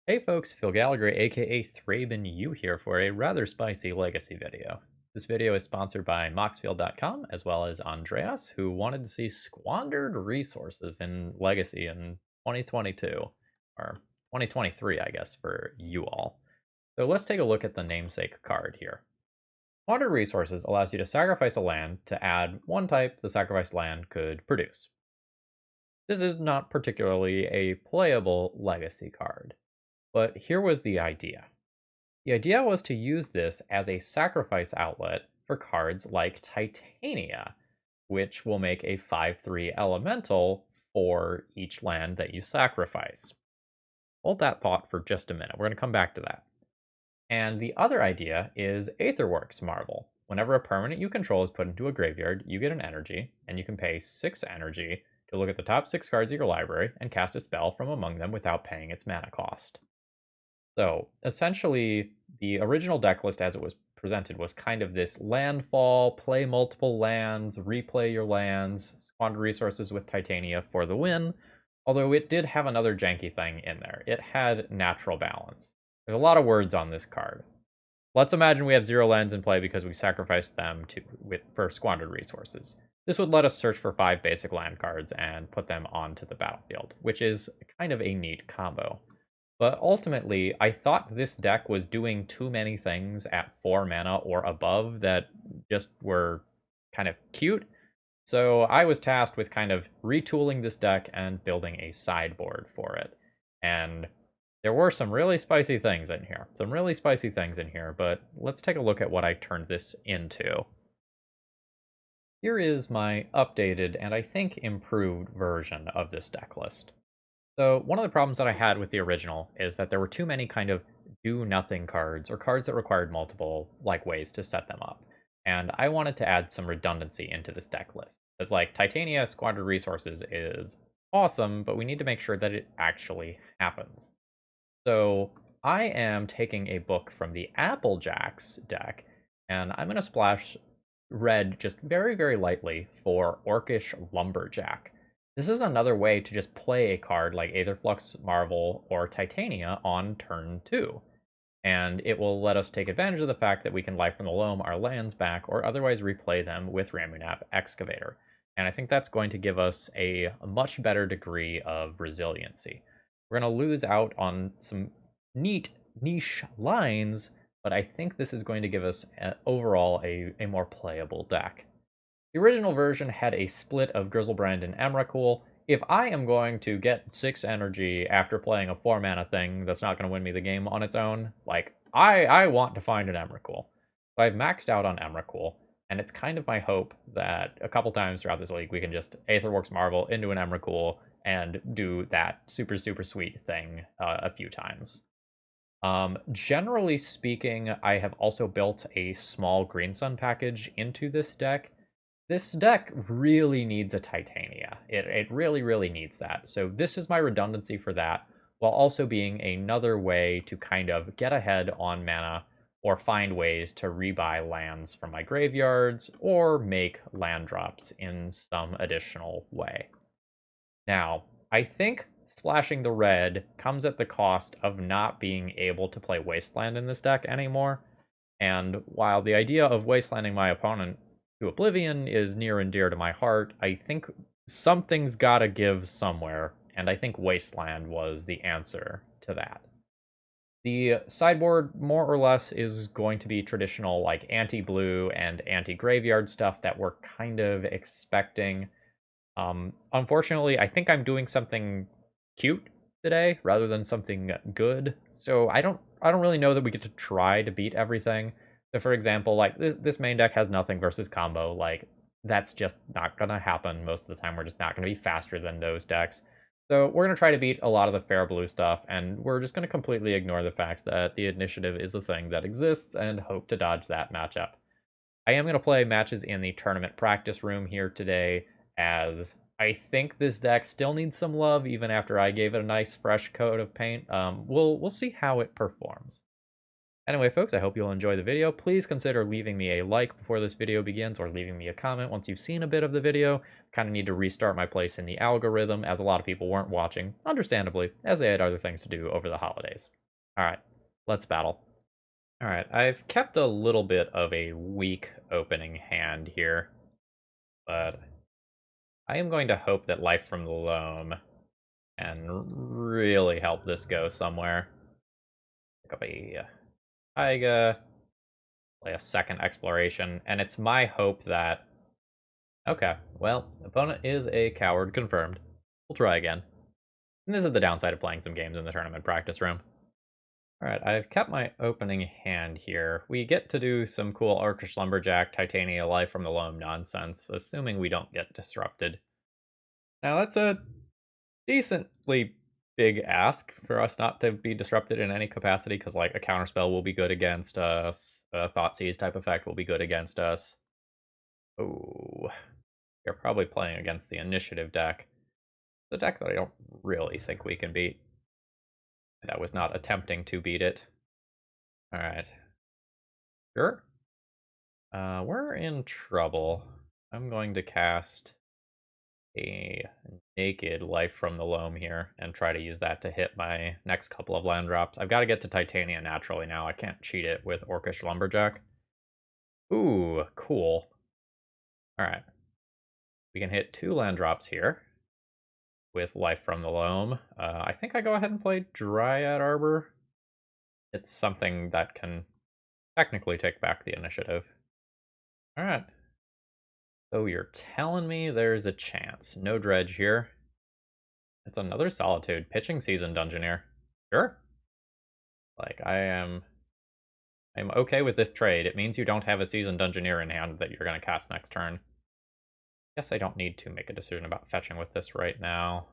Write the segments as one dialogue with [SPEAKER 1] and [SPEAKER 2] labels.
[SPEAKER 1] Hey folks, Phil Gallagher, aka ThrabenU here for a rather spicy legacy video. This video is sponsored by Moxfield.com as well as Andreas, who wanted to see squandered resources in legacy in 2022, or 2023, I guess, for you all. So let's take a look at the namesake card here. Squandered resources allows you to sacrifice a land to add one type the sacrificed land could produce. This is not particularly a playable legacy card. But here was the idea. The idea was to use this as a sacrifice outlet for cards like Titania, which will make a 5/3 elemental for each land that you sacrifice. Hold that thought for just a minute. We're going to come back to that. And the other idea is Aetherworks Marvel. Whenever a permanent you control is put into a graveyard, you get an energy, and you can pay 6 energy to look at the top 6 cards of your library and cast a spell from among them without paying its mana cost. So essentially, the original deck list as it was presented was kind of this landfall, play multiple lands, replay your lands, squander resources with Titania for the win. Although it did have another janky thing in there. It had natural balance. There's a lot of words on this card. Let's imagine we have 0 lands in play because we sacrificed them for squandered resources. This would let us search for 5 basic land cards and put them onto the battlefield, which is kind of a neat combo. But ultimately, I thought this deck was doing too many things at 4 mana or above that just were kind of cute. So I was tasked with kind of retooling this deck and building a sideboard for it. And there were some really spicy things in here. But let's take a look at what I turned this into. Here is my updated and I think improved version of this deck list. So one of the problems that I had with the original is that there were too many kind of do nothing cards or cards that required multiple ways to set them up. And I wanted to add some redundancy into this deck list. As like Titania Squandered Resources is awesome, but we need to make sure that it actually happens. So I am taking a book from the Applejacks deck, and I'm going to splash red just very, very lightly for Orcish Lumberjack. This is another way to just play a card like Aetherworks Marvel or Titania on turn 2. And it will let us take advantage of the fact that we can Life from the Loam our lands back or otherwise replay them with Ramunap Excavator. And I think that's going to give us a much better degree of resiliency. We're going to lose out on some neat niche lines, but I think this is going to give us overall a more playable deck. The original version had a split of Grizzlebrand and Emrakul. If I am going to get 6 energy after playing a 4 mana thing that's not going to win me the game on its own, like, I want to find an Emrakul. So I've maxed out on Emrakul, and it's kind of my hope that a couple times throughout this league we can just Aetherworks Marvel into an Emrakul and do that super, super sweet thing a few times. Generally speaking, I have also built a small Green Sun package into this deck. This deck really needs a Titania. It really, really needs that. So this is my redundancy for that, while also being another way to kind of get ahead on mana or find ways to rebuy lands from my graveyards or make land drops in some additional way. Now, I think splashing the red comes at the cost of not being able to play Wasteland in this deck anymore. And while the idea of wastelanding my opponent to oblivion is near and dear to my heart, I think something's gotta give somewhere, and I think Wasteland was the answer to that. The sideboard, more or less, is going to be traditional, like, anti-blue and anti-graveyard stuff that we're kind of expecting. Unfortunately, I think I'm doing something cute today rather than something good, so I don't really know that we get to try to beat everything. So for example, like this main deck has nothing versus combo, like that's just not gonna happen most of the time. We're just not gonna be faster than those decks. So we're gonna try to beat a lot of the fair blue stuff, and we're just gonna completely ignore the fact that the initiative is a thing that exists and hope to dodge that matchup. I am going to play matches in the tournament practice room here today, as I think this deck still needs some love even after I gave it a nice fresh coat of paint. We'll see how it performs. Anyway, folks, I hope you'll enjoy the video. Please consider leaving me a like before this video begins or leaving me a comment once you've seen a bit of the video. Kind of need to restart my place in the algorithm as a lot of people weren't watching, understandably, as they had other things to do over the holidays. All right, let's battle. All right, I've kept a little bit of a weak opening hand here, but I am going to hope that Life from the Loam can really help this go somewhere. Pick up a Taiga, play a second exploration, and it's my hope that... Okay, well, opponent is a coward confirmed. We'll try again. And this is the downside of playing some games in the tournament practice room. Alright, I've kept my opening hand here. We get to do some cool Orcish Lumberjack, Titania, Life from the Loam nonsense, assuming we don't get disrupted. Now that's a decently big ask for us not to be disrupted in any capacity, because like a counterspell will be good against us, a Thoughtseize type effect will be good against us. Oh, you're probably playing against the initiative deck. The deck that I don't really think we can beat. That was not attempting to beat it. Alright. Sure. We're in trouble. I'm going to cast a naked Life from the Loam here and try to use that to hit my next couple of land drops. I've got to get to Titania naturally now. I can't cheat it with Orcish Lumberjack. Ooh, cool. Alright. We can hit 2 land drops here with Life from the Loam. I think I go ahead and play Dryad Arbor. It's something that can technically take back the initiative. Alright. So you're telling me there's a chance. No dredge here. It's another Solitude. Pitching Season Dungeoneer. Sure. Like, I'm okay with this trade. It means you don't have a Season Dungeoneer in hand that you're going to cast next turn. Guess I don't need to make a decision about fetching with this right now.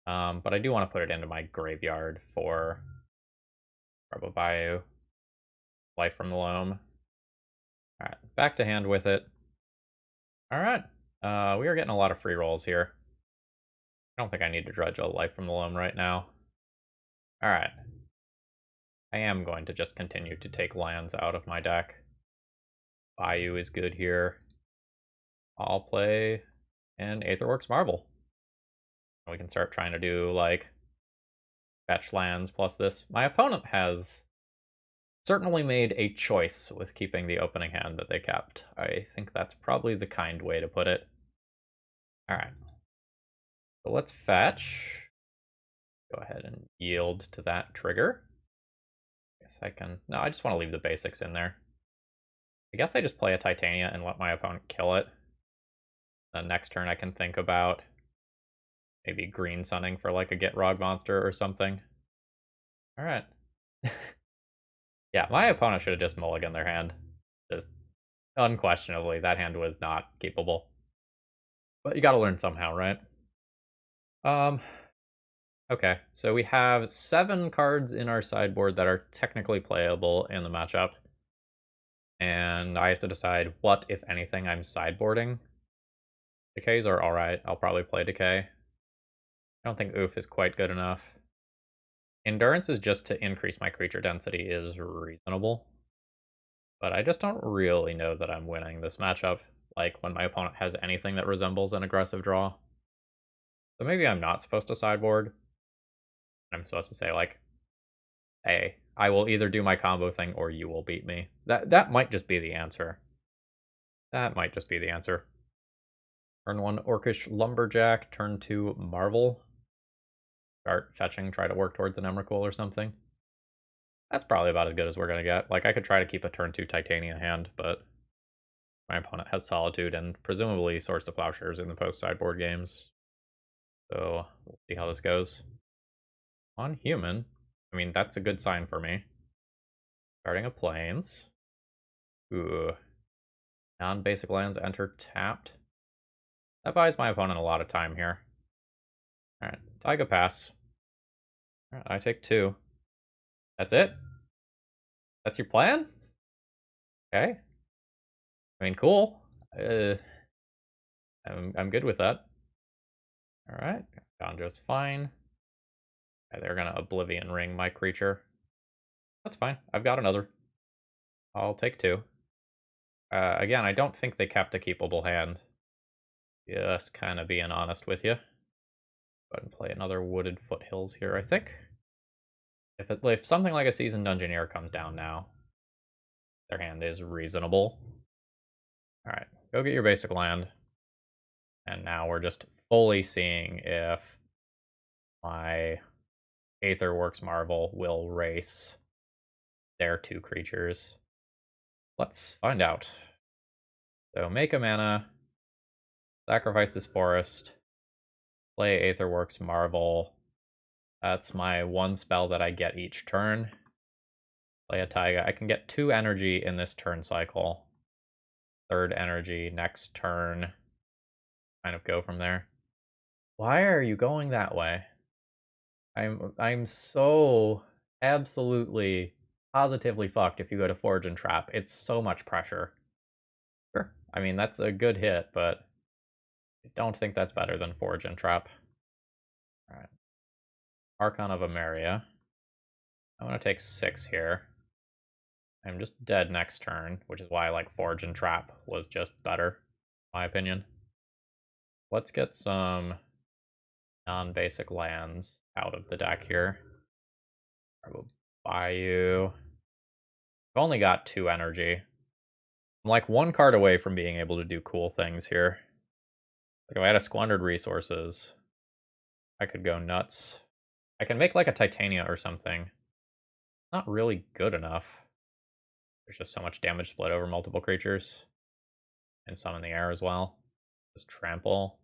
[SPEAKER 1] But I do want to put it into my graveyard for rebuy, Life from the Loam. Alright, back to hand with it. Alright, we are getting a lot of free rolls here. I don't think I need to dredge a Life from the Loam right now. Alright. I am going to just continue to take lands out of my deck. Bayou is good here. I'll play an Aetherworks Marvel. We can start trying to do, like, fetch lands plus this. My opponent has certainly made a choice with keeping the opening hand that they kept. I think that's probably the kind way to put it. Alright. So let's fetch. Go ahead and yield to that trigger. Guess I can... No, I just want to leave the basics in there. I guess I just play a Titania and let my opponent kill it. The next turn I can think about maybe green sunning for like a Get Rog monster or something. Alright. Yeah, my opponent should have just mulliganed their hand. Just unquestionably, that hand was not keepable. But you gotta learn somehow, right? Okay, so we have 7 cards in our sideboard that are technically playable in the matchup. And I have to decide what, if anything, I'm sideboarding. Decays are alright. I'll probably play Decay. I don't think Oof is quite good enough. Endurance is just to increase my creature density is reasonable. But I just don't really know that I'm winning this matchup, like when my opponent has anything that resembles an aggressive draw. So maybe I'm not supposed to sideboard. I'm supposed to say, like, hey, I will either do my combo thing or you will beat me. That might just be the answer. That might just be the answer. Turn 1 Orcish Lumberjack, turn 2 Marvel. Start fetching, try to work towards an Emrakul or something. That's probably about as good as we're going to get. Like, I could try to keep a turn 2 Titania hand, but my opponent has Solitude and presumably Swords to Plowshares in the post-sideboard games. So, we'll see how this goes. On human, I mean, that's a good sign for me. Starting a Plains. Ooh. Non-basic lands enter tapped. That buys my opponent a lot of time here. Alright, Taiga pass. Alright, I take 2. That's it? That's your plan? Okay. I mean, cool. I'm good with that. Alright, Gondo's fine. Okay, they're gonna Oblivion Ring my creature. That's fine. I've got another. I'll take 2. Again, I don't think they kept a keepable hand. Just kind of being honest with you. Go ahead and play another Wooded Foothills here, I think. If something like a Seasoned Dungeoneer comes down now, their hand is reasonable. Alright, go get your basic land. And now we're just fully seeing if my Aetherworks Marvel will race their 2 creatures. Let's find out. So make a mana, sacrifice this forest, play Aetherworks Marvel. That's my 1 spell that I get each turn. Play a Taiga. I can get 2 energy in this turn cycle. 3rd energy next turn. Kind of go from there. Why are you going that way? I'm so absolutely positively fucked if you go to Forge and Trap. It's so much pressure. Sure. I mean, that's a good hit, but I don't think that's better than Forge and Trap. Alright. Archon of Emeria. I'm gonna take 6 here. I'm just dead next turn, which is why like Forge and Trap was just better, in my opinion. Let's get some non-basic lands out of the deck here. I will buy you. I've only got 2 energy. I'm like 1 card away from being able to do cool things here. Like if I had a Squandered Resources, I could go nuts. I can make like a Titania or something. Not really good enough. There's just so much damage split over multiple creatures. And some in the air as well. Just trample.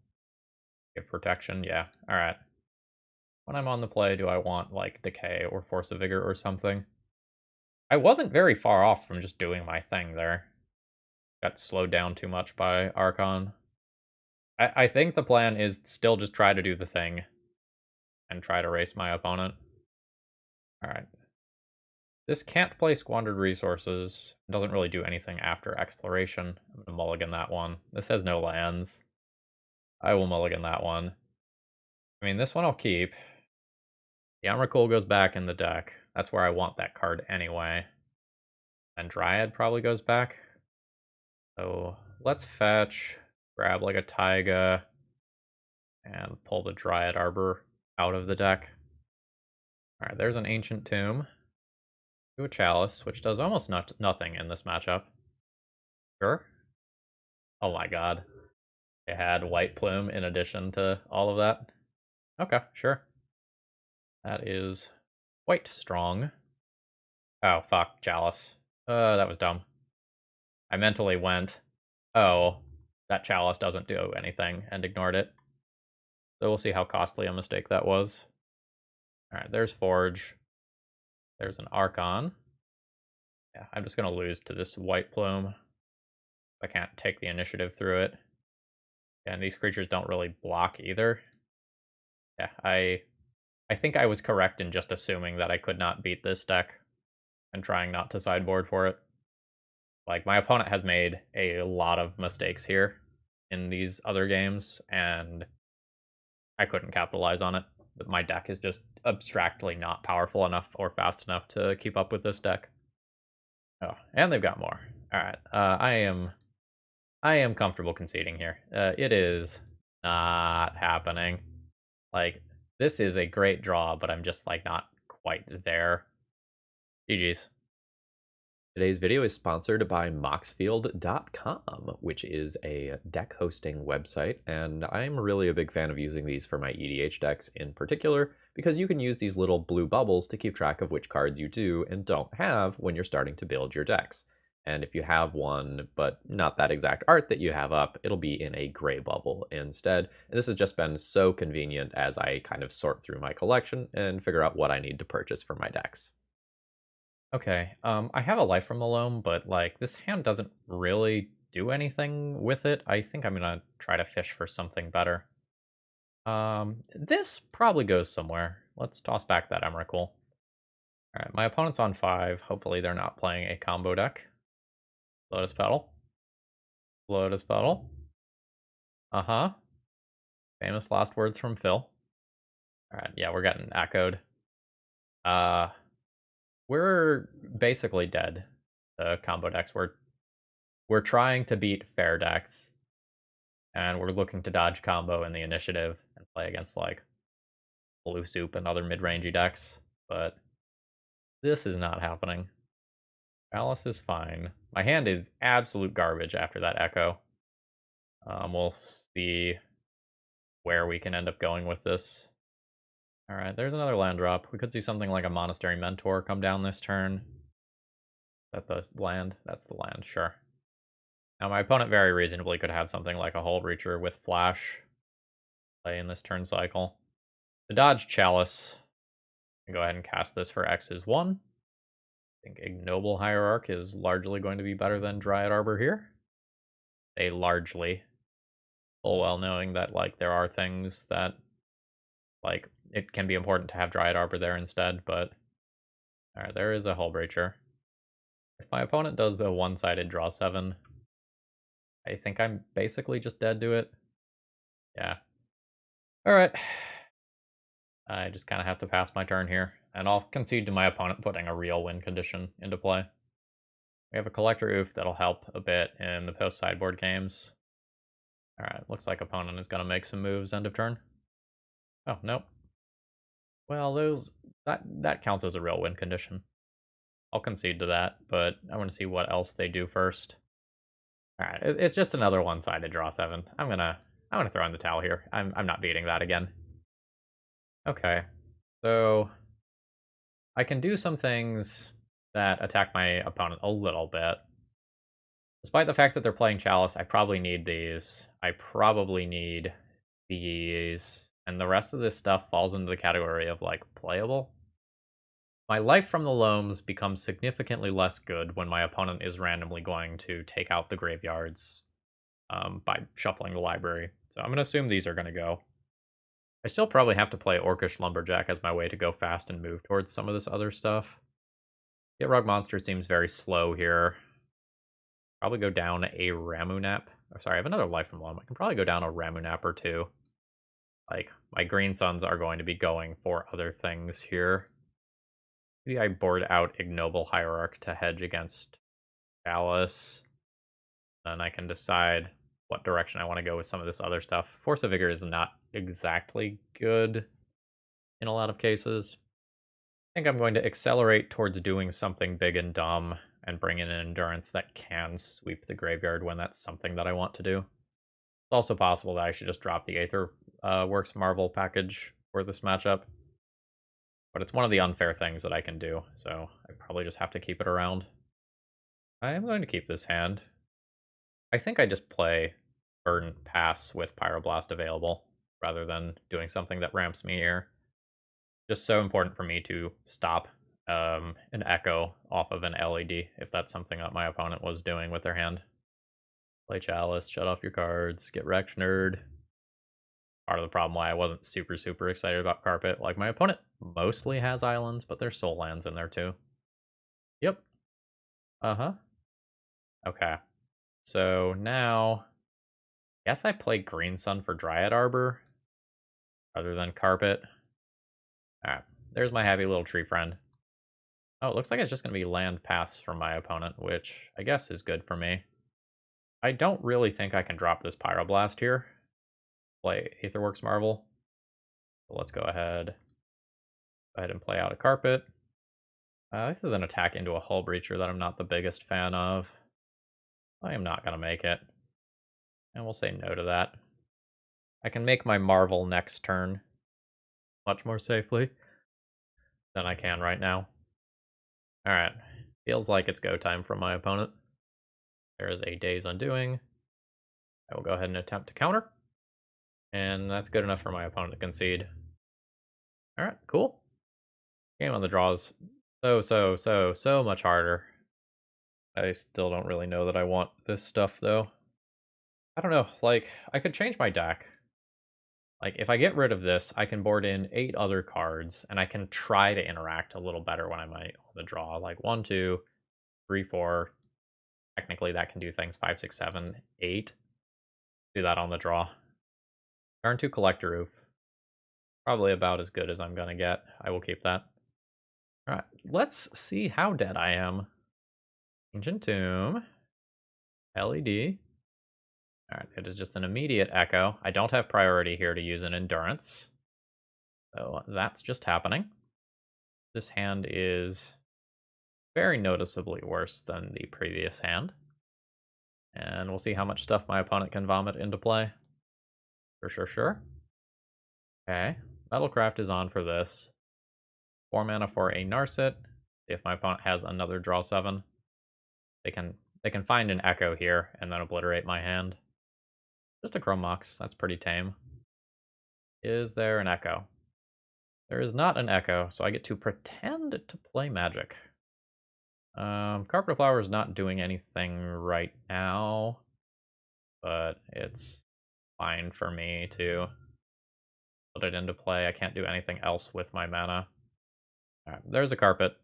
[SPEAKER 1] Give protection. Yeah. Alright. When I'm on the play, do I want like Decay or Force of Vigor or something? I wasn't very far off from just doing my thing there. Got slowed down too much by Archon. I think the plan is still just try to do the thing. And try to race my opponent. Alright. This can't play Squandered Resources. It doesn't really do anything after Exploration. I'm gonna mulligan that one. This has no lands. I will mulligan that one. I mean, this one I'll keep. The Emrakul goes back in the deck. That's where I want that card anyway. And Dryad probably goes back. So let's fetch, grab like a Taiga, and pull the Dryad Arbor out of the deck. Alright, there's an Ancient Tomb. Do a Chalice, which does almost nothing in this matchup. Sure. Oh my god. It had White Plume in addition to all of that. Okay, sure. That is quite strong. Oh, fuck, Chalice. That was dumb. I mentally went, oh, that Chalice doesn't do anything, and ignored it. So we'll see how costly a mistake that was. Alright, there's Forge. There's an Archon. Yeah, I'm just gonna lose to this White Plume. I can't take the initiative through it. And these creatures don't really block either. Yeah, I think I was correct in just assuming that I could not beat this deck and trying not to sideboard for it. Like, my opponent has made a lot of mistakes here in these other games, and I couldn't capitalize on it. But my deck is just abstractly not powerful enough or fast enough to keep up with this deck. Oh, and they've got more. Alright, I am comfortable conceding here. It is not happening. Like, this is a great draw, but I'm just, like, not quite there. GG's. Today's video is sponsored by Moxfield.com, which is a deck hosting website, and I'm really a big fan of using these for my EDH decks in particular, because you can use these little blue bubbles to keep track of which cards you do and don't have when you're starting to build your decks. And if you have one, but not that exact art that you have up, it'll be in a gray bubble instead. And this has just been so convenient as I kind of sort through my collection and figure out what I need to purchase for my decks. Okay, I have a Life from the Loam, but like this hand doesn't really do anything with it. I think I'm gonna try to fish for something better. This probably goes somewhere. Let's toss back that Emrakul. Alright, my opponent's on 5. Hopefully they're not playing a combo deck. Lotus Petal. Lotus Petal. Uh-huh. Famous last words from Phil. Alright, yeah, we're getting echoed. We're basically dead. The combo decks. We're trying to beat fair decks, and we're looking to dodge combo in the initiative and play against like blue soup and other mid-rangey decks. But this is not happening. Alice is fine. My hand is absolute garbage after that echo. We'll see where we can end up going with this. All right, there's another land drop. We could see something like a Monastery Mentor come down this turn. Is that the land? That's the land, sure. Now my opponent very reasonably could have something like a Hull Breacher with Flash play in this turn cycle. To dodge Chalice, I go ahead and cast this for X is 1. I think Ignoble Hierarch is largely going to be better than Dryad Arbor here. They largely, full well knowing that like there are things that like it can be important to have Dryad Arbor there instead, but alright, there is a Hull Breacher. If my opponent does a one-sided draw 7, I think I'm basically just dead to it. Yeah. Alright. I just kind of have to pass my turn here, and I'll concede to my opponent putting a real win condition into play. We have a Collector Oof that'll help a bit in the post-sideboard games. Alright, looks like opponent is going to make some moves end of turn. Oh, nope. Well, that counts as a real win condition. I'll concede to that, but I want to see what else they do first. Alright, it's just another one-sided draw 7. I'm gonna throw in the towel here. I'm not beating that again. Okay, so I can do some things that attack my opponent a little bit. Despite the fact that they're playing Chalice, I probably need these. I probably need these. And the rest of this stuff falls into the category of, like, playable. My life from the Loams becomes significantly less good when my opponent is randomly going to take out the graveyards by shuffling the library. So I'm going to assume these are going to go. I still probably have to play Orcish Lumberjack as my way to go fast and move towards some of this other stuff. Get Rug Monster seems very slow here. Probably go down a Ramunap. Oh, sorry, I have another life from Loam. I can probably go down a Ramunap or two. Like, my Green Suns are going to be going for other things here. Maybe I board out Ignoble Hierarch to hedge against Chalice. Then I can decide what direction I want to go with some of this other stuff. Force of Vigor is not exactly good in a lot of cases. I think I'm going to accelerate towards doing something big and dumb and bring in an Endurance that can sweep the graveyard when that's something that I want to do. It's also possible that I should just drop the Aetherworks Marvel package for this matchup. But it's one of the unfair things that I can do, so I probably just have to keep it around. I am going to keep this hand. I think I just play Verdant Pass with Pyroblast available, rather than doing something that ramps me here. Just so important for me to stop an echo off of an LED, if that's something that my opponent was doing with their hand. Play Chalice, shut off your cards, get wrecked, nerd. Part of the problem why I wasn't super excited about Carpet. Like, my opponent mostly has islands, but there's soul lands in there too. Yep. Uh-huh. Okay. So now, I guess I play Green Sun for Dryad Arbor rather than Carpet. Alright, there's my happy little tree friend. Oh, it looks like it's just going to be land pass from my opponent, which I guess is good for me. I don't really think I can drop this Pyroblast here. Play Aetherworks Marvel. So let's go ahead and play out a Carpet. This is an attack into a Hull Breacher that I'm not the biggest fan of. I am not going to make it. And we'll say no to that. I can make my Marvel next turn much more safely than I can right now. Alright. Feels like it's go time from my opponent. There is a Day's Undoing. I will go ahead and attempt to counter. And that's good enough for my opponent to concede. Alright, cool. Game on the draw is so much harder. I still don't really know that I want this stuff, though. I don't know, like, I could change my deck. Like, if I get rid of this, I can board in 8 other cards, and I can try to interact a little better when I'm on the draw. Like, 1, 2, 3, 4. Technically, that can do things 5, 6, 7, 8. Do that on the draw. Turn 2 Collector Roof. Probably about as good as I'm going to get. I will keep that. All right, let's see how dead I am. Ancient Tomb, LED. All right, it is just an immediate echo. I don't have priority here to use an endurance. So that's just happening. This hand is very noticeably worse than the previous hand. And we'll see how much stuff my opponent can vomit into play. Sure. Okay, Metalcraft is on for this. 4 mana for a Narset. If my opponent has another draw 7, they can find an Echo here and then obliterate my hand. Just a Chrome Mox, that's pretty tame. Is there an Echo? There is not an Echo, so I get to pretend to play Magic. Carpet Flower is not doing anything right now, but it's fine for me to put it into play. I can't do anything else with my mana. Alright, there's a Carpet.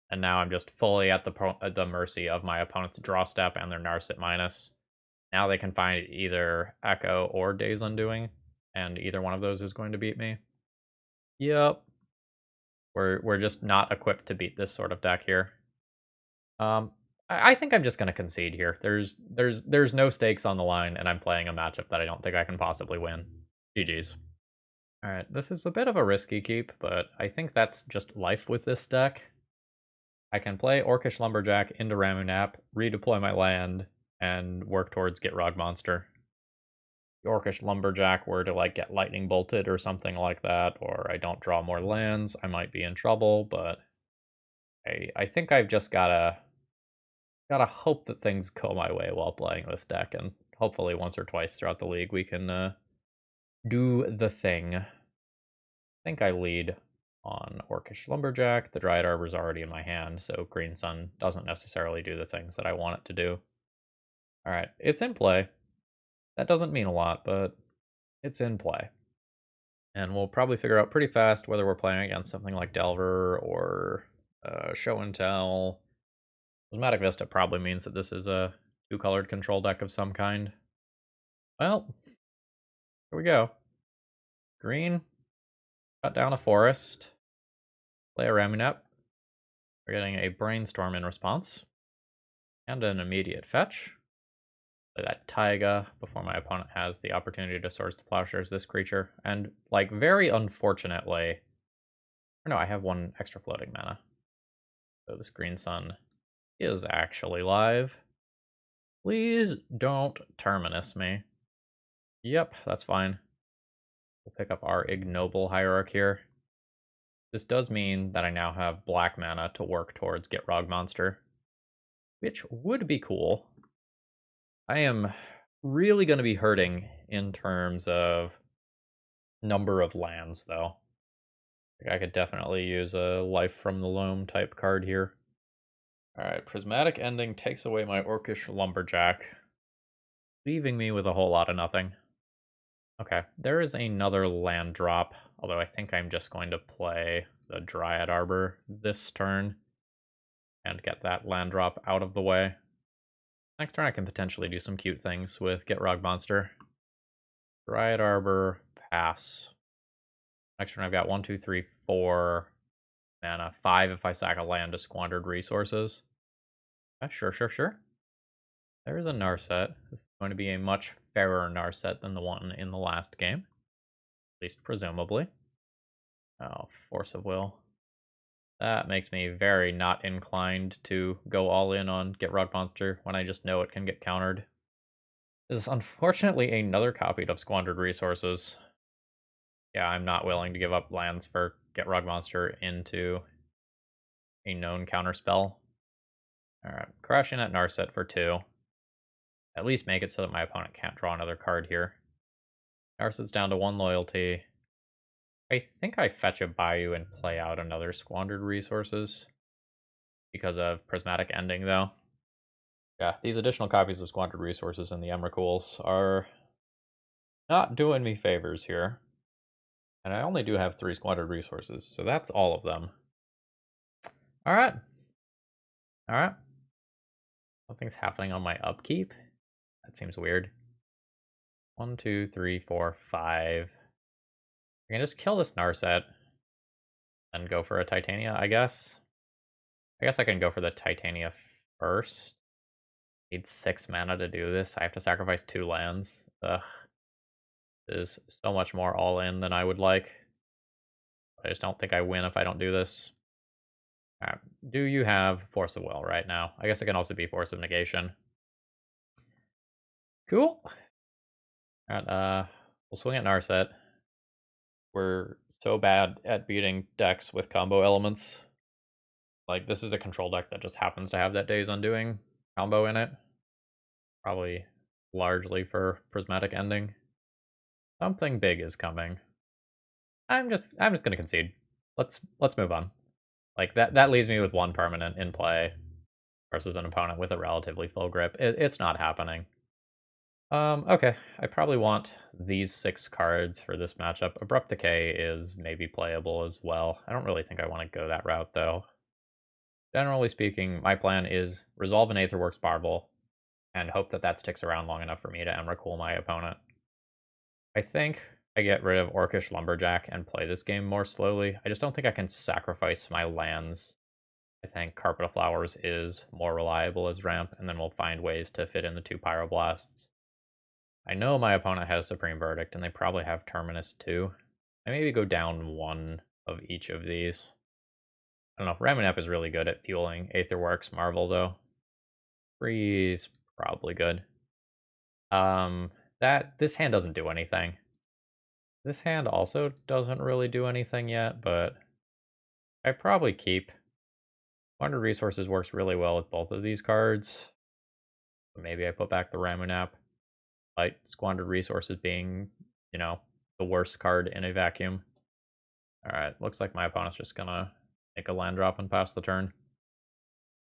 [SPEAKER 1] And now I'm just fully at the mercy of my opponent's draw step and their Narset minus. Now they can find either Echo or Days Undoing, and either one of those is going to beat me. Yep. We're just not equipped to beat this sort of deck here. I think I'm just gonna concede here. There's no stakes on the line, and I'm playing a matchup that I don't think I can possibly win. GG's. Alright, this is a bit of a risky keep, but I think that's just life with this deck. I can play Orcish Lumberjack into Ramunap, redeploy my land, and work towards Get Rog Monster. The Orcish Lumberjack were to like get lightning bolted or something like that, or I don't draw more lands, I might be in trouble, but I think I've just gotta hope that things go my way while playing this deck, and hopefully once or twice throughout the league we can do the thing. I think I lead on Orcish Lumberjack. The Dryad Arbor is already in my hand, so Green Sun doesn't necessarily do the things that I want it to do. Alright, it's in play. That doesn't mean a lot, but it's in play. And we'll probably figure out pretty fast whether we're playing against something like Delver or Show and Tell. Prismatic Vista probably means that this is a 2-colored control deck of some kind. Well, here we go. Green, cut down a forest, play a Ramunap. We're getting a Brainstorm in response, and an immediate fetch. Play that Taiga before my opponent has the opportunity to Swords to Plowshares this creature. And, like, very unfortunately... Or no, I have 1 extra floating mana. So this Green Sun is actually live. Please don't Terminus me. Yep, that's fine. We'll pick up our Ignoble Hierarch here. This does mean that I now have black mana to work towards Get Rog Monster, which would be cool. I am really going to be hurting in terms of number of lands, though. I could definitely use a Life from the Loam type card here. Alright, Prismatic Ending takes away my Orcish Lumberjack, leaving me with a whole lot of nothing. Okay, there is another land drop, although I think I'm just going to play the Dryad Arbor this turn and get that land drop out of the way. Next turn I can potentially do some cute things with Get Rog Monster. Dryad Arbor, pass. Next turn I've got 1, 2, 3, 4 mana, 5 if I sack a land to Squandered Resources. Sure. There is a Narset. This is going to be a much fairer Narset than the one in the last game. At least presumably. Oh, Force of Will. That makes me very not inclined to go all in on Get Rog Monster when I just know it can get countered. This is unfortunately another copy of Squandered Resources. Yeah, I'm not willing to give up lands for Get Rog Monster into a known counterspell. Alright, crash in at Narset for 2. At least make it so that my opponent can't draw another card here. Narset's down to 1 loyalty. I think I fetch a Bayou and play out another Squandered Resources because of Prismatic Ending, though. Yeah, these additional copies of Squandered Resources and the Emrakuls are not doing me favors here. And I only do have 3 Squandered Resources, so that's all of them. Alright. Something's happening on my upkeep. That seems weird. 1, 2, 3, 4, 5. I can just kill this Narset. and go for a Titania, I guess. I guess I can go for the Titania first. Need 6 mana to do this. I have to sacrifice 2 lands. Ugh. Is so much more all in than I would like. I just don't think I win if I don't do this. Alright. Do you have Force of Will right now? I guess it can also be Force of Negation. Cool. Alright, we'll swing at Narset. We're so bad at beating decks with combo elements. Like, this is a control deck that just happens to have that Days Undoing combo in it. Probably largely for Prismatic Ending. Something big is coming. I'm just gonna concede. Let's move on. Like that leaves me with 1 permanent in play versus an opponent with a relatively full grip. It's not happening. Okay. I probably want these 6 cards for this matchup. Abrupt Decay is maybe playable as well. I don't really think I want to go that route though. Generally speaking, my plan is resolve an Aetherworks Marvel and hope that sticks around long enough for me to Emrakul my opponent. I think I get rid of Orcish Lumberjack and play this game more slowly. I just don't think I can sacrifice my lands. I think Carpet of Flowers is more reliable as ramp, and then we'll find ways to fit in the 2 Pyroblasts. I know my opponent has Supreme Verdict, and they probably have Terminus too. I maybe go down 1 of each of these. I don't know, Ramunap is really good at fueling Aetherworks Marvel, though. 3 is probably good. This hand doesn't do anything. This hand also doesn't really do anything yet, but I probably keep. Squandered Resources works really well with both of these cards. Maybe I put back the Ramunap. Like, Squandered Resources being, the worst card in a vacuum. Alright, looks like my opponent's just gonna make a land drop and pass the turn.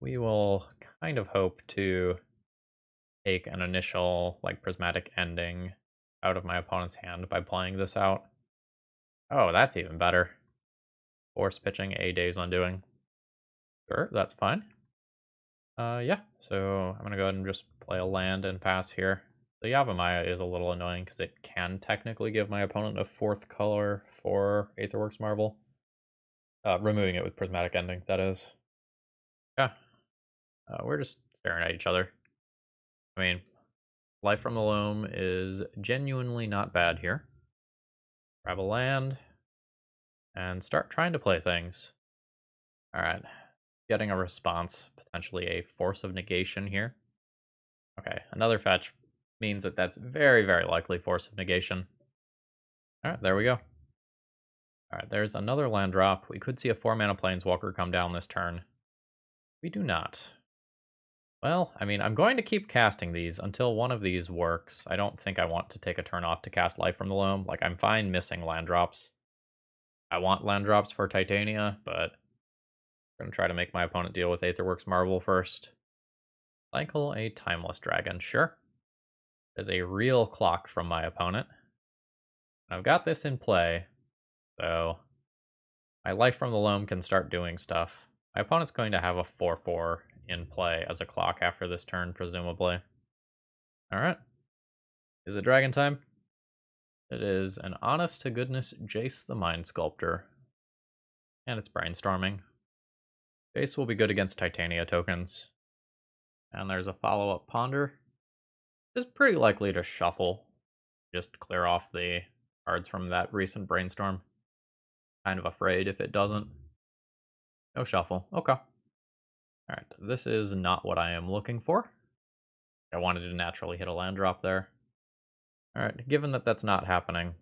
[SPEAKER 1] We will kind of hope to take an initial, prismatic ending out of my opponent's hand by playing this out. Oh, that's even better. Force pitching a Days Undoing. Sure, that's fine. Yeah, so I'm gonna go ahead and just play a land and pass here. The Yavimaya is a little annoying because it can technically give my opponent a 4th color for Aetherworks Marvel. Removing it with Prismatic Ending, that is. Yeah. We're just staring at each other. I mean, Life from the Loam is genuinely not bad here. Grab a land and start trying to play things. Alright. Getting a response, potentially a Force of Negation here. Okay, another fetch means that's very, very likely Force of Negation. Alright, there we go. Alright, there's another land drop. We could see a 4-mana Planeswalker come down this turn. We do not. Well, I mean, I'm going to keep casting these until one of these works. I don't think I want to take a turn off to cast Life from the Loam. Like, I'm fine missing land drops. I want land drops for Titania, but I'm going to try to make my opponent deal with Aetherworks Marvel first. Cycle a Timeless Dragon, sure. There's a real clock from my opponent. I've got this in play, so my Life from the Loam can start doing stuff. My opponent's going to have a 4/4 in play as a clock after this turn, presumably. Alright. Is it dragon time? It is an honest-to-goodness Jace the Mind Sculptor. And it's brainstorming. Jace will be good against Titania tokens. And there's a follow-up Ponder. It's pretty likely to shuffle. Just clear off the cards from that recent brainstorm. Kind of afraid if it doesn't. No shuffle. Okay. Alright, this is not what I am looking for. I wanted to naturally hit a land drop there. Alright, given that's not happening,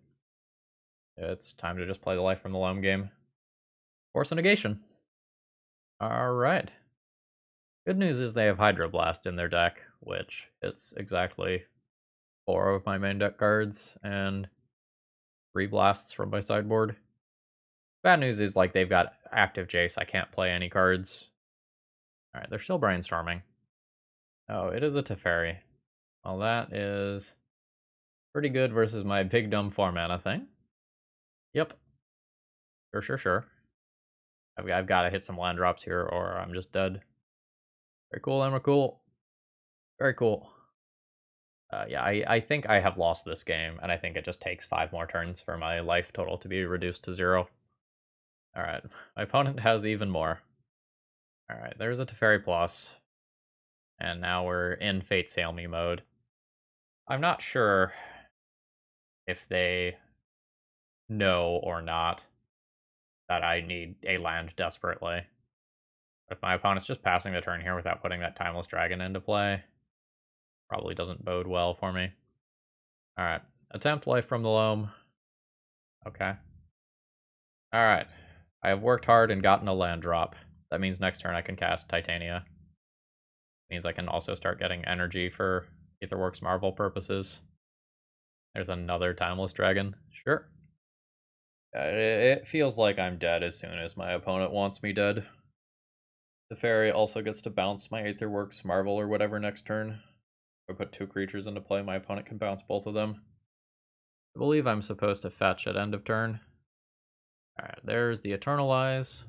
[SPEAKER 1] it's time to just play the Life from the Loam game. Force a Negation. Alright. Good news is they have Hydroblast in their deck, which hits exactly 4 of my main deck cards and 3 blasts from my sideboard. Bad news is, they've got active Jace. I can't play any cards. Alright, they're still brainstorming. Oh, it is a Teferi. Well, that is pretty good versus my big dumb 4-mana thing. Yep. Sure. I've got to hit some land drops here or I'm just dead. Very cool, Emrakul. Very cool. Yeah, I think I have lost this game, and I think it just takes 5 more turns for my life total to be reduced to 0. Alright, my opponent has even more. Alright, there's a Teferi Plus. And now we're in Fate Sail Me mode. I'm not sure if they know or not that I need a land desperately. If my opponent's just passing the turn here without putting that Timeless Dragon into play, probably doesn't bode well for me. Alright, attempt life from the Loam. Okay. Alright, I have worked hard and gotten a land drop. That means next turn I can cast Titania. Means I can also start getting energy for Aetherworks Marvel purposes. There's another Timeless Dragon. Sure. It feels like I'm dead as soon as my opponent wants me dead. The fairy also gets to bounce my Aetherworks Marvel or whatever next turn. If I put 2 creatures into play, my opponent can bounce both of them. I believe I'm supposed to fetch at end of turn. Alright, there's the Eternalize.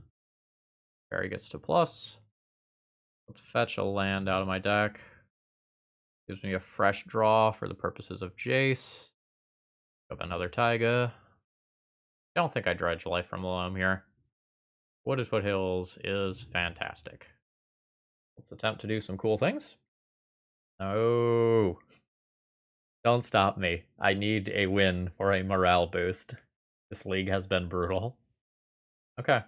[SPEAKER 1] Fairy gets to plus. Let's fetch a land out of my deck. Gives me a fresh draw for the purposes of Jace. Of another Taiga. I don't think I dredge life from Loam here. Wooded Foothills is fantastic. Let's attempt to do some cool things. No. Don't stop me. I need a win for a morale boost. This league has been brutal. Okay.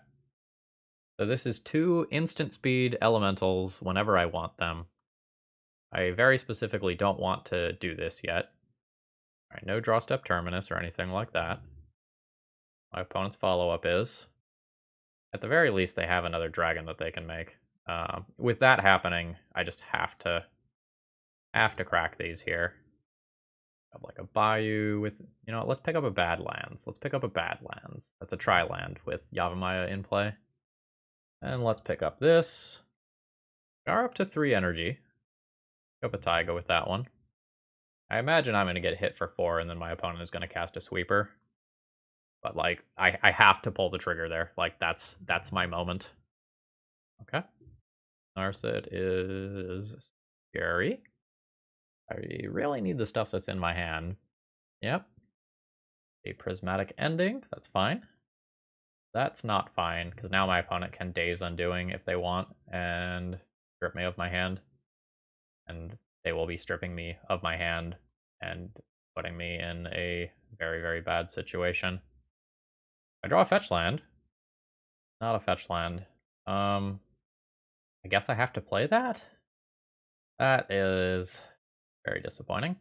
[SPEAKER 1] So this is 2 instant speed elementals whenever I want them. I very specifically don't want to do this yet. Alright, no draw step terminus or anything like that. My opponent's follow-up is... At the very least, they have another dragon that they can make. With that happening, I just have to crack these here. Have like a Bayou with, you know, let's pick up a Badlands. Let's pick up a Badlands. That's a tri-land with Yavimaya in play. And let's pick up this. We are up to 3 energy. Pick up a Taiga with that one. I imagine I'm going to get hit for 4, and then my opponent is going to cast a sweeper. But, like, I have to pull the trigger there. Like, that's my moment. Okay. Narset is scary. I really need the stuff that's in my hand. Yep. A prismatic ending. That's fine. That's not fine, because now my opponent can Daze Undoing if they want, and strip me of my hand. And they will be stripping me of my hand and putting me in a very, very bad situation. I draw a fetch land. Not a fetch land. I guess I have to play that? That is very disappointing.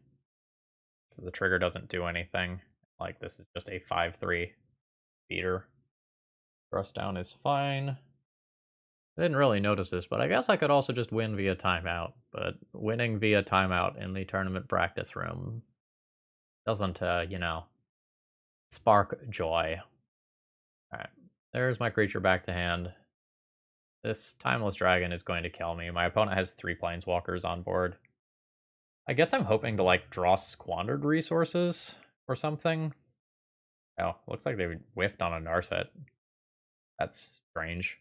[SPEAKER 1] Because the trigger doesn't do anything. Like, this is just a 5/3 beater. Thrust down is fine. I didn't really notice this, but I guess I could also just win via timeout. But winning via timeout in the tournament practice room doesn't, you know, spark joy. Alright, there's my creature back to hand. This Timeless Dragon is going to kill me. My opponent has 3 Planeswalkers on board. I guess I'm hoping to, like, draw Squandered Resources or something. Oh, looks like they whiffed on a Narset. That's strange.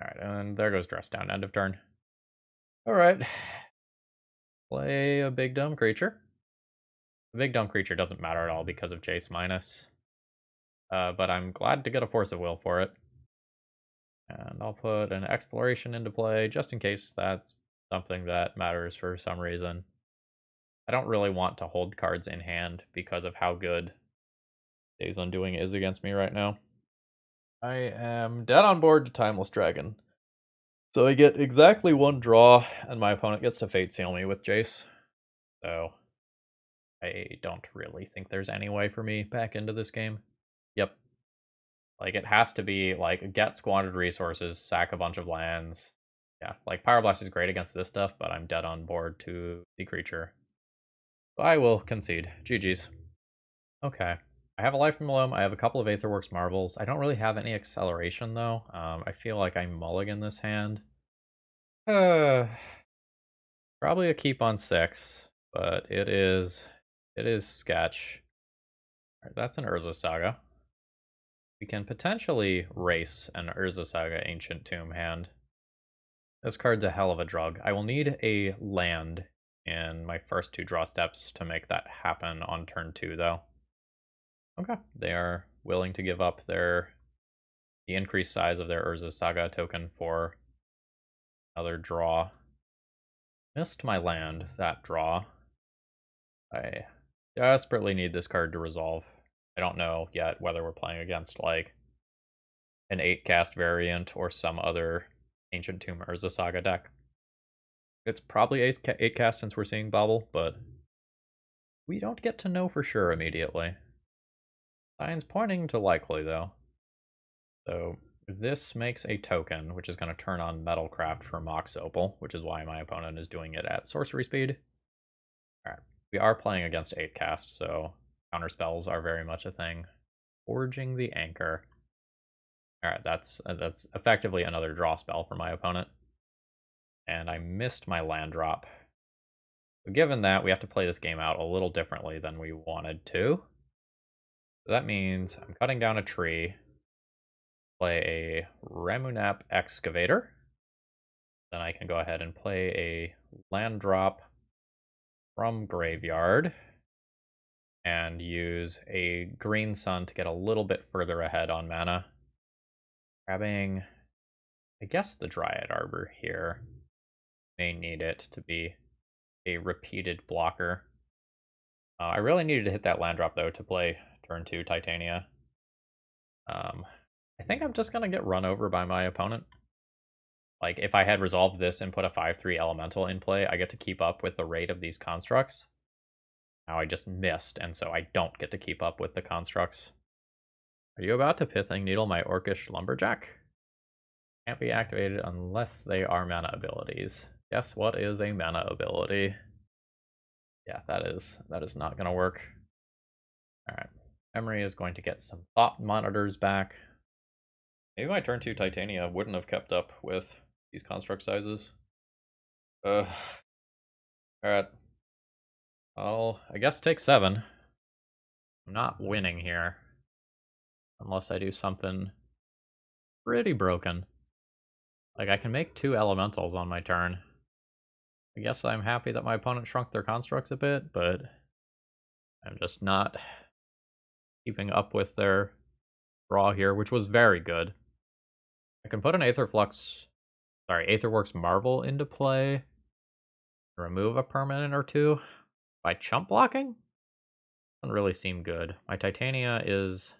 [SPEAKER 1] Alright, and there goes Dress Down, end of turn. Alright. Play a big dumb creature. The big dumb creature doesn't matter at all because of Jace minus. But I'm glad to get a Force of Will for it. And I'll put an Exploration into play, just in case that's something that matters for some reason. I don't really want to hold cards in hand because of how good Daze Undoing is against me right now. I am dead on board to Timeless Dragon. So I get exactly 1 draw, and my opponent gets to Fate Seal me with Jace. So I don't really think there's any way for me back into this game. Yep. Like, it has to be, like, get Squandered Resources, sack a bunch of lands. Yeah, like, Pyroblast is great against this stuff, but I'm dead on board to the creature. So I will concede. GG's. Okay. I have a Life from Loam. I have a couple of Aetherworks Marvels. I don't really have any acceleration, though. I feel like I mulligan this hand. Probably a keep on 6, but it is sketch. All right, that's an Urza Saga. We can potentially race an Urza Saga Ancient Tomb hand. This card's a hell of a drug. I will need a land in my first 2 draw steps to make that happen on turn 2, though. Okay, they are willing to give up their the increased size of their Urza Saga token for another draw. Missed my land, that draw. I desperately need this card to resolve. I don't know yet whether we're playing against, like, an 8-cast variant or some other Ancient Tomb Urza Saga deck. It's probably 8-cast since we're seeing Bobble, but we don't get to know for sure immediately. Signs pointing to likely, though. So this makes a token, which is going to turn on Metalcraft for Mox Opal, which is why my opponent is doing it at sorcery speed. Alright, we are playing against 8-cast, so counterspells are very much a thing. Forging the Anchor. Alright, that's effectively another draw spell for my opponent. And I missed my land drop. So given that, we have to play this game out a little differently than we wanted to. So that means I'm cutting down a tree, play a Ramunap Excavator. Then I can go ahead and play a land drop from Graveyard and use a Green Sun to get a little bit further ahead on mana. Grabbing, I guess, the Dryad Arbor here. May need it to be a repeated blocker. I really needed to hit that land drop, though, to play turn 2 Titania. I think I'm just going to get run over by my opponent. Like, if I had resolved this and put a 5/3 elemental in play, I get to keep up with the rate of these constructs. Now I just missed, and so I don't get to keep up with the constructs. Are you about to Pithing Needle my Orcish Lumberjack? Can't be activated unless they are mana abilities. Guess what is a mana ability? Yeah, that is not going to work. Alright, Emery is going to get some Thought Monitors back. Maybe my turn 2 Titania wouldn't have kept up with these construct sizes. Alright. I'll, I guess, take 7. I'm not winning here. Unless I do something pretty broken. Like, I can make 2 elementals on my turn. I guess I'm happy that my opponent shrunk their constructs a bit, but I'm just not keeping up with their draw here, which was very good. I can put an Aetherworks Marvel into play, remove a permanent or 2 by chump blocking. Doesn't really seem good. My Titania is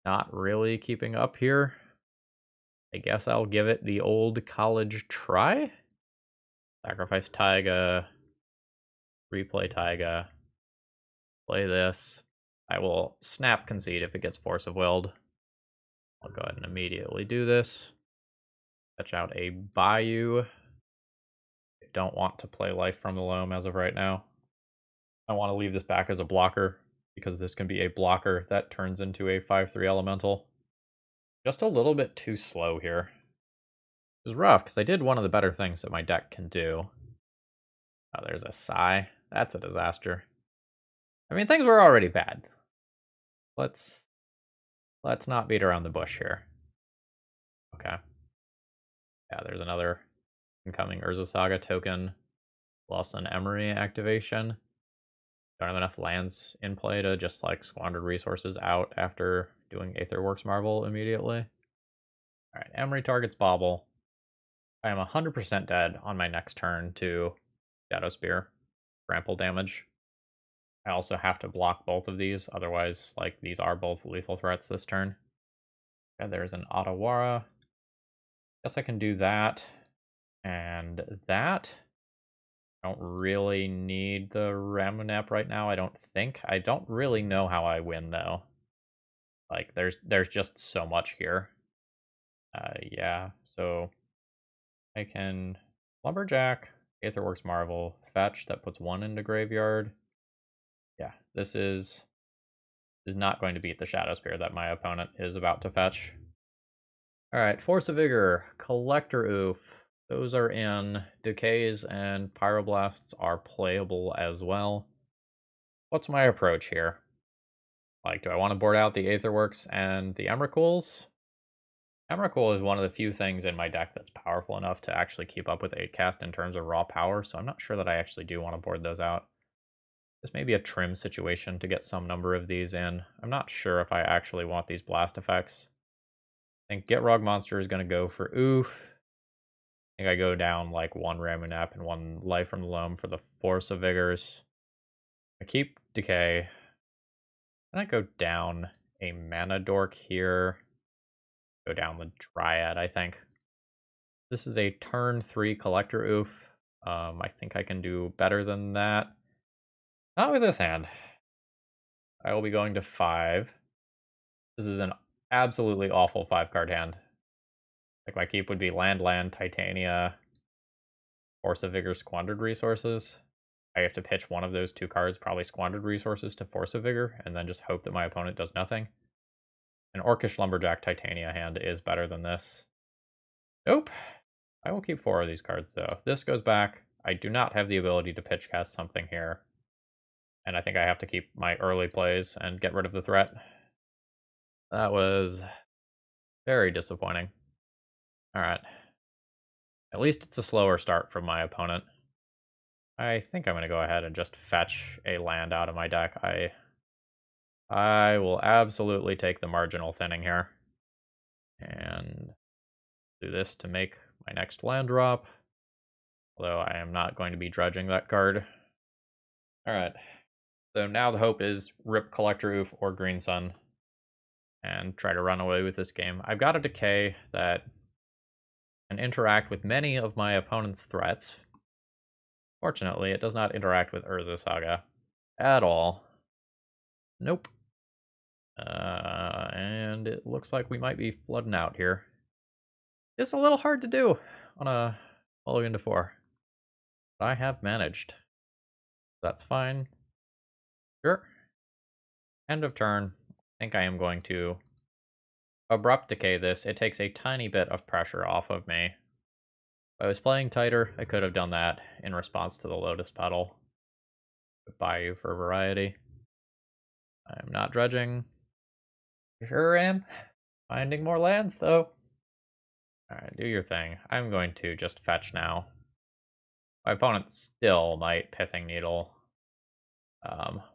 [SPEAKER 1] not really keeping up here. I guess I'll give it the old college try. Sacrifice Taiga, replay Taiga, play this. I will snap concede if it gets Force of Willed. I'll go ahead and immediately do this. Fetch out a Bayou. I don't want to play Life from the Loam as of right now. I want to leave this back as a blocker, because this can be a blocker that turns into a 5/3 elemental. Just a little bit too slow here. It was rough, because I did one of the better things that my deck can do. Oh, there's a Sigh. That's a disaster. I mean, things were already bad. Let's not beat around the bush here. Okay. Yeah, there's another incoming Urza Saga token, plus an Emery activation. Don't have enough lands in play to just, like, Squandered Resources out after doing Aetherworks Marvel immediately. Alright, Emery targets Bobble. I am 100% dead on my next turn to Shadow Spear, trample damage. I also have to block both of these, otherwise, like, these are both lethal threats this turn. Okay, there's an Otawara. Guess I can do that. And that. I don't really need the Ramunap right now, I don't think. I don't really know how I win, though. Like, there's just so much here. Yeah, so I can Lumberjack, Aetherworks Marvel, fetch, that puts 1 into Graveyard. Yeah, this is not going to beat the Shadow Spear that my opponent is about to fetch. Alright, Force of Vigor, Collector Oof. Those are in. Decays and Pyroblasts are playable as well. What's my approach here? Like, do I want to board out the Aetherworks and the Emrakuls? Emrakul is one of the few things in my deck that's powerful enough to actually keep up with 8-cast in terms of raw power, so I'm not sure that I actually do want to board those out. This may be a trim situation to get some number of these in. I'm not sure if I actually want these blast effects. I think Get Rog Monster is going to go for oof. I think I go down like 1 Ramunap and 1 Life from the Loam for the Force of Vigors. I keep Decay. And I go down a Mana Dork here. Go down the Dryad, I think. This is a turn 3 Collector Oof. I think I can do better than that. Not with this hand. I will be going to 5. This is an absolutely awful 5-card hand. Like, my keep would be land, Titania, Force of Vigor, Squandered Resources. I have to pitch one of those 2 cards, probably Squandered Resources, to Force of Vigor, and then just hope that my opponent does nothing. An Orcish Lumberjack Titania hand is better than this. Nope. I will keep 4 of these cards, though. This goes back. I do not have the ability to pitch cast something here. And I think I have to keep my early plays and get rid of the threat. That was very disappointing. Alright. At least it's a slower start from my opponent. I think I'm going to go ahead and just fetch a land out of my deck. I will absolutely take the marginal thinning here. And do this to make my next land drop. Although I am not going to be dredging that card. Alright. So now the hope is rip Collector Oof or Green Sun. And try to run away with this game. I've got a Decay that can interact with many of my opponent's threats. Fortunately, it does not interact with Urza Saga at all. Nope. And it looks like we might be flooding out here. It's a little hard to do on a mulligan to 4. But I have managed. That's fine. Sure. End of turn. I think I am going to Abrupt Decay this. It takes a tiny bit of pressure off of me. If I was playing tighter, I could have done that in response to the Lotus Petal. Bayou for variety. I'm not dredging. Sure am. Finding more lands, though. Alright, do your thing. I'm going to just fetch now. My opponent still might Pithing Needle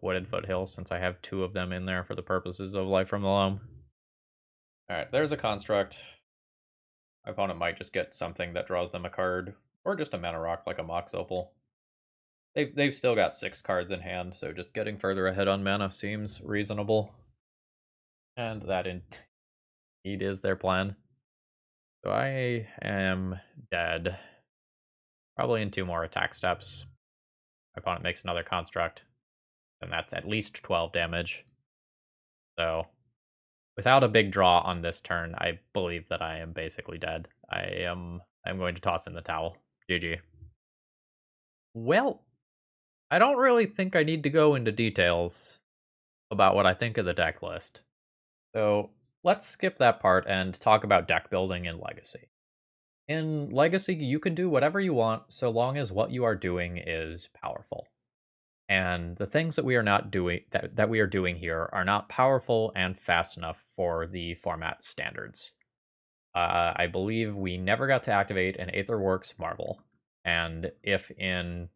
[SPEAKER 1] Wooded Foothills, since I have 2 of them in there for the purposes of Life from the Loam. Alright, there's a construct. My opponent might just get something that draws them a card, or just a mana rock like a Mox Opal. They've still got 6 cards in hand, so just getting further ahead on mana seems reasonable. And that indeed is their plan. So I am dead. Probably in 2 more attack steps. My opponent makes another construct, and that's at least 12 damage. So without a big draw on this turn, I believe that I am basically dead. I'm going to toss in the towel. GG. Well, I don't really think I need to go into details about what I think of the deck list. So let's skip that part and talk about deck building in Legacy. In Legacy, you can do whatever you want so long as what you are doing is powerful. And the things that we are not doing that we are doing here are not powerful and fast enough for the format standards. I believe we never got to activate an Aetherworks Marvel, and if in,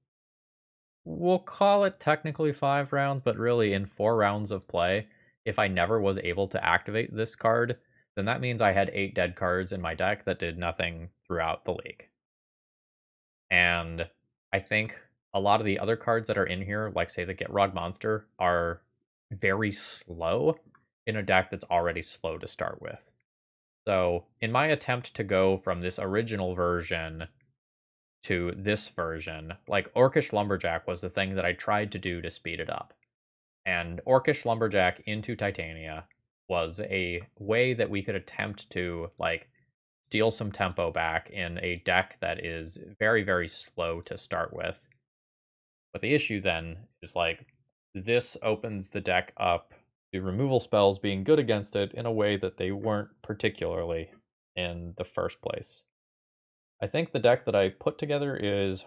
[SPEAKER 1] we'll call it technically 5 rounds, but really in 4 rounds of play, if I never was able to activate this card, then that means I had 8 dead cards in my deck that did nothing throughout the league. And I think a lot of the other cards that are in here, like say the Get Rog Monster, are very slow in a deck that's already slow to start with. So in my attempt to go from this original version to this version, like Orcish Lumberjack was the thing that I tried to do to speed it up. And Orcish Lumberjack into Titania was a way that we could attempt to like steal some tempo back in a deck that is very, very slow to start with. But the issue then is like this opens the deck up to removal spells being good against it in a way that they weren't particularly in the first place. I think the deck that I put together is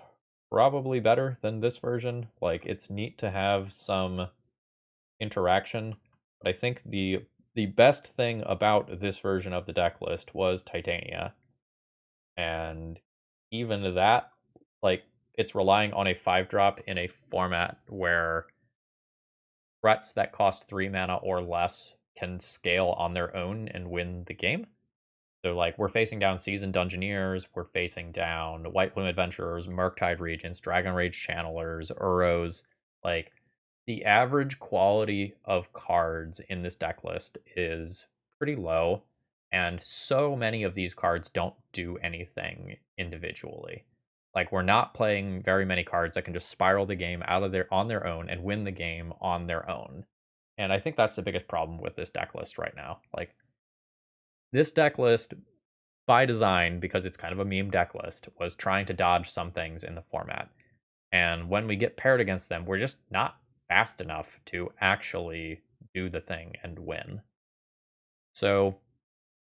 [SPEAKER 1] probably better than this version. Like, it's neat to have some interaction, but I think the best thing about this version of the deck list was Titania. And even that, like, it's relying on a 5-drop in a format where threats that cost 3 mana or less can scale on their own and win the game. So, like, we're facing down Seasoned Dungeoneers, we're facing down White Plume Adventurers, Murktide Regents, Dragon Rage Channelers, Uros. Like, the average quality of cards in this deck list is pretty low, and so many of these cards don't do anything individually. Like, we're not playing very many cards that can just spiral the game out of their on their own and win the game on their own. And I think that's the biggest problem with this deck list right now. Like, this deck list, by design, because it's kind of a meme deck list, was trying to dodge some things in the format. And when we get paired against them, we're just not fast enough to actually do the thing and win. So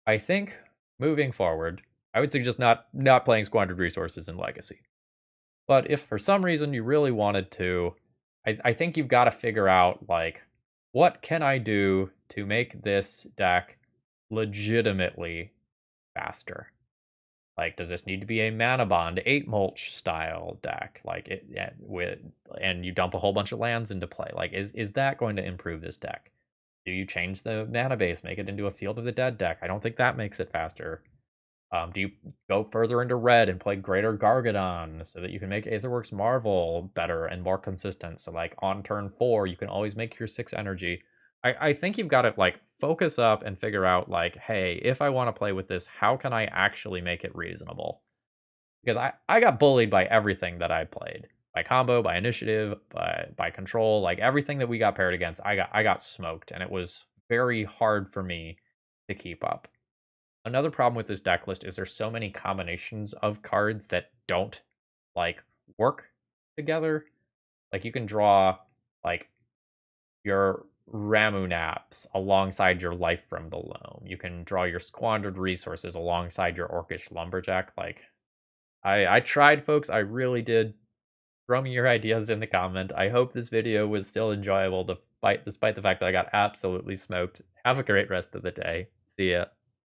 [SPEAKER 1] I think moving forward, I would suggest not playing Squandered Resources in Legacy. But if for some reason you really wanted to, I think you've got to figure out, like, what can I do to make this deck legitimately faster? Like, does this need to be a mana bond 8 mulch style deck? Like, it, yeah, with, and you dump a whole bunch of lands into play. Like, is that going to improve this deck? Do you change the mana base, make it into a Field of the Dead deck? I don't think that makes it faster. Do you go further into red and play Greater Gargadon so that you can make Aetherworks Marvel better and more consistent? So, like, on turn 4, you can always make your 6 energy. I think you've got to, like, focus up and figure out, like, hey, if I want to play with this, how can I actually make it reasonable? Because I got bullied by everything that I played. By combo, by initiative, by control, like, everything that we got paired against, I got smoked, and it was very hard for me to keep up. Another problem with this deck list is there's so many combinations of cards that don't, like, work together. Like, you can draw, like, your Ramunaps alongside your Life from the Loam. You can draw your Squandered Resources alongside your Orcish Lumberjack. Like, I tried, folks. I really did. Throw me your ideas in the comment. I hope this video was still enjoyable despite the fact that I got absolutely smoked. Have a great rest of the day. See ya.